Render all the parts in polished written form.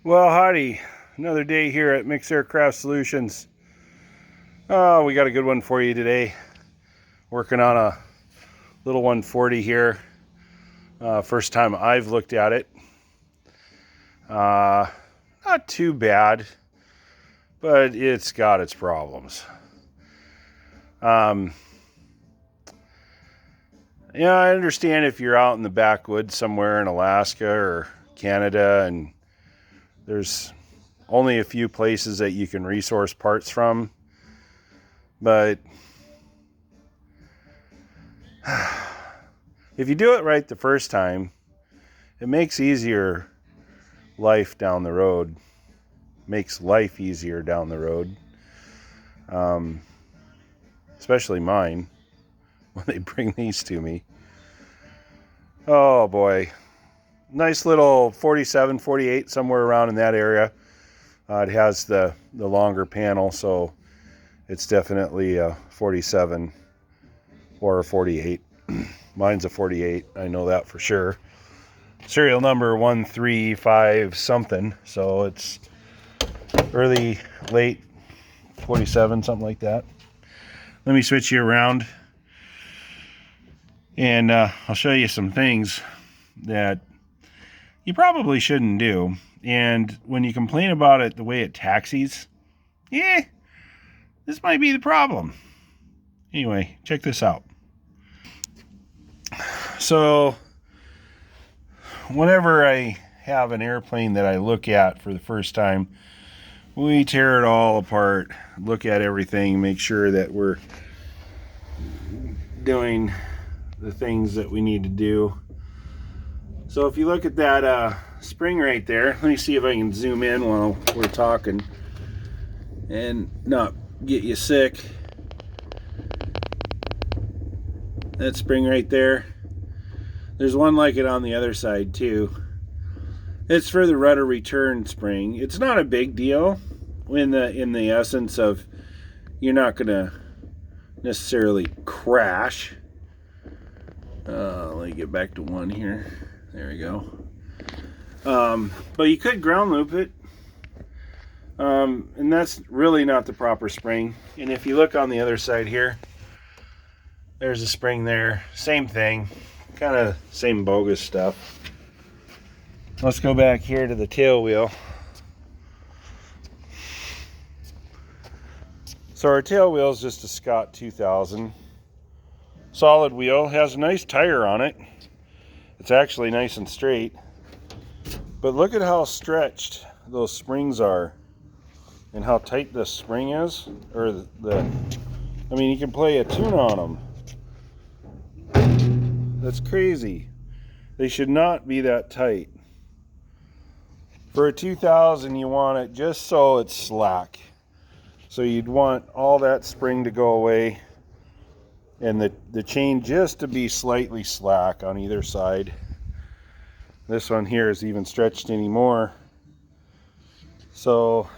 Well, howdy. Another day here at Mix Aircraft Solutions. Oh, we got a good one for you today. Working on a little 140 here. First time I've looked at it. Not too bad, but it's got its problems. Yeah, I understand if you're out in the backwoods somewhere in Alaska or Canada and there's only a few places that you can resource parts from, but if you do it right the first time, it makes easier life down the road. Makes life easier down the road. Especially mine when they bring these to me. Oh boy. Nice little 47, 48, somewhere around in that area. It has the longer panel, so it's definitely a 47 or a 48. Mine's a 48, I know that for sure. Serial number 135 something, so it's early, late 47, something like that. Let me switch you around, and I'll show you some things that you probably shouldn't do. And when you complain about it the way it taxis, this might be the problem. Anyway, check this out. So whenever I have an airplane that I look at for the first time, we tear it all apart, look at everything, make sure that we're doing the things that we need to do. So if you look at that spring right there, let me see if I can zoom in while we're talking and not get you sick. That spring right there, there's one like it on the other side too. It's for the rudder return spring. It's not a big deal in the essence of you're not gonna necessarily crash. Let me get back to one here. There we go. But you could ground loop it. And that's really not the proper spring. And if you look on the other side here, there's a spring there. Same thing. Kind of same bogus stuff. Let's go back here to the tail wheel. So our tail wheel is just a Scott 2000. Solid wheel. Has a nice tire on it. It's actually nice and straight. But look at how stretched those springs are. And how tight this spring is. I mean, you can play a tune on them. That's crazy. They should not be that tight. For a 2000, you want it just so it's slack. So you'd want all that spring to go away and the chain just to be slightly slack on either side. This one here is even stretched anymore. So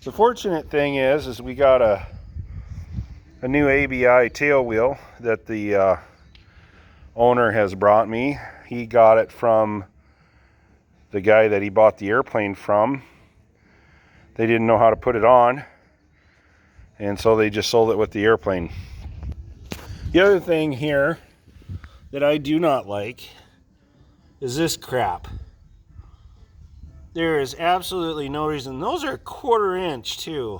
the fortunate thing is we got a new ABI tail wheel that the owner has brought me. He got it from the guy that he bought the airplane from. They didn't know how to put it on, and so they just sold it with the airplane. The other thing here that I do not like is this crap. There is absolutely no reason. Those are 1/4 inch too.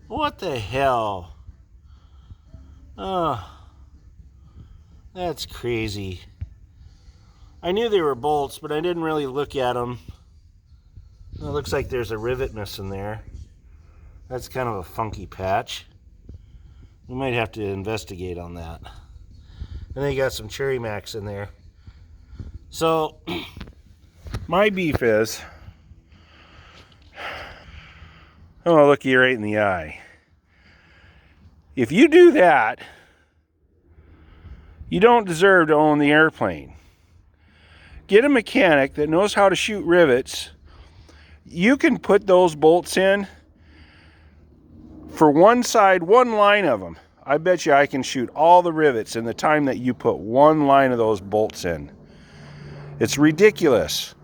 What the hell? Oh, that's crazy. I knew they were bolts, but I didn't really look at them. It looks like there's a rivet missing there. That's kind of a funky patch. We might have to investigate on that. And then you got some Cherry Max in there. So my beef is, I'm gonna look you right in the eye. If you do that, you don't deserve to own the airplane. Get a mechanic that knows how to shoot rivets. You can put those bolts in for one side, one line of them. I bet you I can shoot all the rivets in the time that you put one line of those bolts in. It's ridiculous.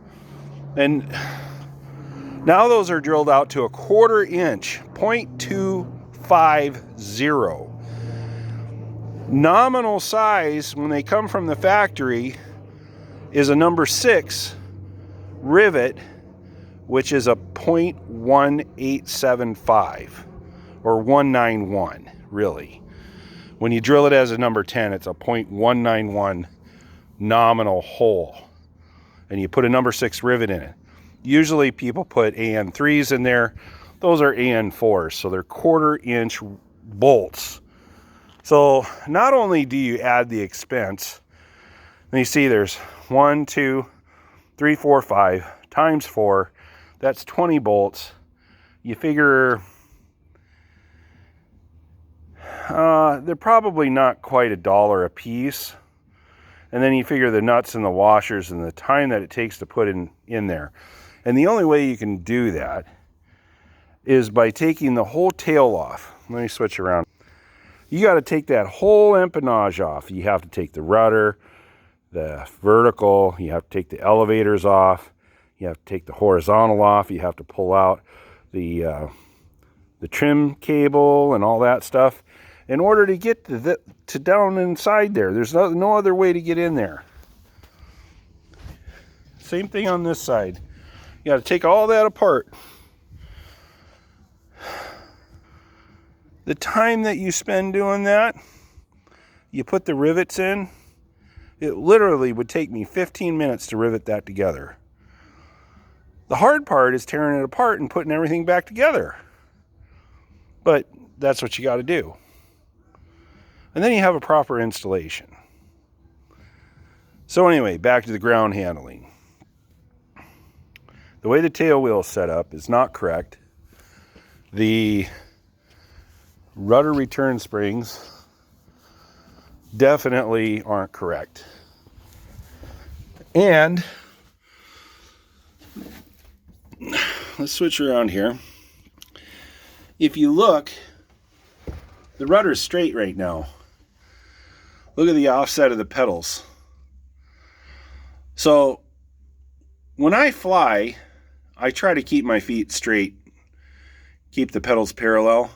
And now those are drilled out to a 1/4 inch, 0.250. Nominal size when they come from the factory is a number 6 rivet, which is a 0.1875 or 191 really. When you drill it as a number 10, it's a 0.191 nominal hole, and you put a number 6 rivet in it. Usually people put AN3s in there. Those are AN4s, so they're 1/4 inch bolts. So not only do you add the expense, and you see there's 1, 2, 3, 4, 5 times 4, that's 20 bolts. You figure they're probably not quite $1 a piece. And then you figure the nuts and the washers and the time that it takes to put in there. And the only way you can do that is by taking the whole tail off. Let me switch around. You got to take that whole empennage off. You have to take the rudder, the vertical, you have to take the elevators off, you have to take the horizontal off, you have to pull out the trim cable and all that stuff in order to get to down inside there. There's no other way to get in there. Same thing on this side. You got to take all that apart. The time that you spend doing that, you put the rivets in, it literally would take me 15 minutes to rivet that together. The hard part is tearing it apart and putting everything back together. But that's what you got to do. And then you have a proper installation. So anyway, back to the ground handling. The way the tail wheel is set up is not correct. The rudder return springs definitely aren't correct. And let's switch around here. If you look, the rudder is straight right now. Look at the offset of the pedals. So when I fly, I try to keep my feet straight, keep the pedals parallel.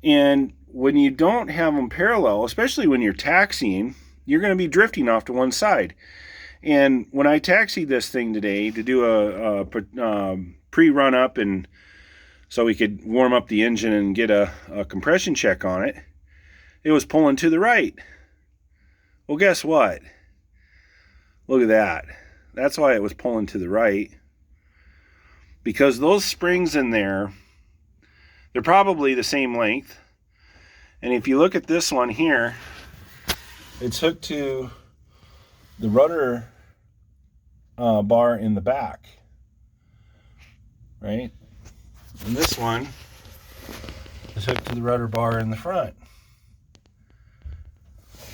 And when you don't have them parallel, especially when you're taxiing, you're going to be drifting off to one side. And when I taxied this thing today to do a pre-run up and so we could warm up the engine and get a compression check on it, it was pulling to the right. Well, guess what? Look at that. That's why it was pulling to the right. Because those springs in there, they're probably the same length. And if you look at this one here, it's hooked to the rudder bar in the back, right? And this one is hooked to the rudder bar in the front.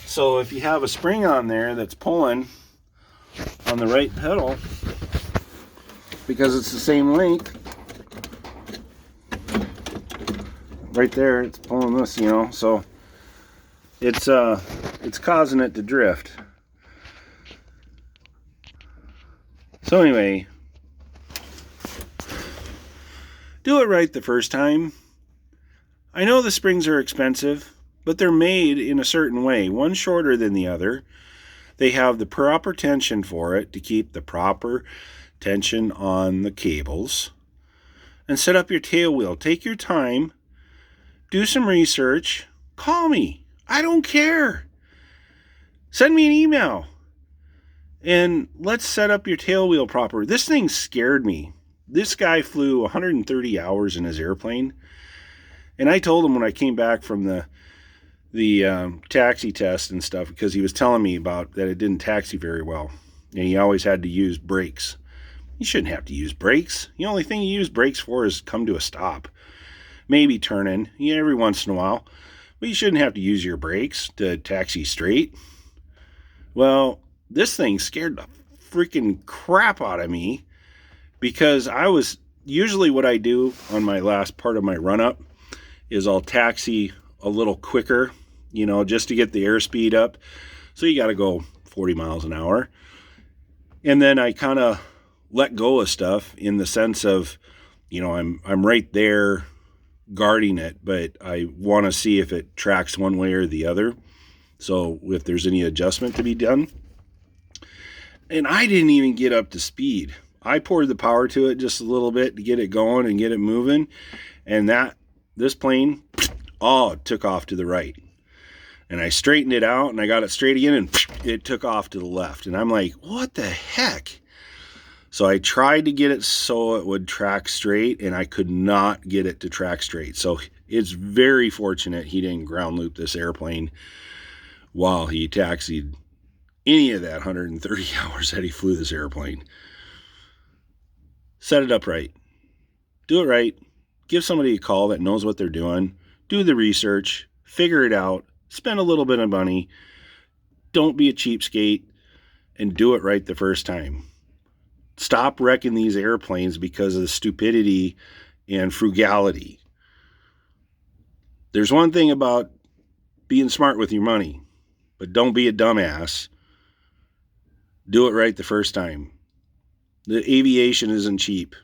So if you have a spring on there that's pulling on the right pedal, because it's the same length, right there, it's pulling this, you know, so it's causing it to drift. So anyway, do it right the first time. I know the springs are expensive, but they're made in a certain way, one shorter than the other. They have the proper tension for it to keep the proper tension on the cables. And set up your tail wheel. Take your time. Do some research. Call me. I don't care. Send me an email. And let's set up your tail wheel proper. This thing scared me. This guy flew 130 hours in his airplane. And I told him when I came back from the taxi test and stuff, because he was telling me about that it didn't taxi very well. And he always had to use brakes. You shouldn't have to use brakes. The only thing you use brakes for is come to a stop. Maybe turn in, every once in a while. But you shouldn't have to use your brakes to taxi straight. Well, this thing scared the freaking crap out of me, because usually what I do on my last part of my run-up is I'll taxi a little quicker, just to get the airspeed up. So you got to go 40 miles an hour. And then I kind of let go of stuff in the sense of, I'm right there guarding it, but I want to see if it tracks one way or the other. So if there's any adjustment to be done. And I didn't even get up to speed. I poured the power to it just a little bit to get it going and get it moving. And this plane, it took off to the right. And I straightened it out and I got it straight again and it took off to the left. And I'm like, what the heck? So I tried to get it so it would track straight, and I could not get it to track straight. So it's very fortunate he didn't ground loop this airplane while he taxied any of that 130 hours that he flew this airplane. Set it up right. Do it right. Give somebody a call that knows what they're doing. Do the research. Figure it out. Spend a little bit of money. Don't be a cheapskate, and do it right the first time. Stop wrecking these airplanes because of the stupidity and frugality. There's one thing about being smart with your money, but don't be a dumbass. Do it right the first time. The aviation isn't cheap.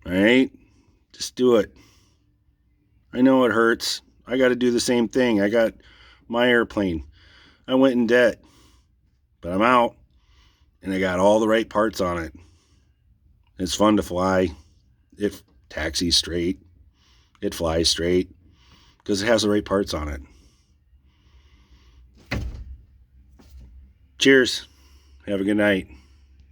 All right? Just do it. I know it hurts. I got to do the same thing. I got my airplane. I went in debt, but I'm out. And I got all the right parts on it. It's fun to fly. It taxis straight. It flies straight because it has the right parts on it. Cheers. Have a good night.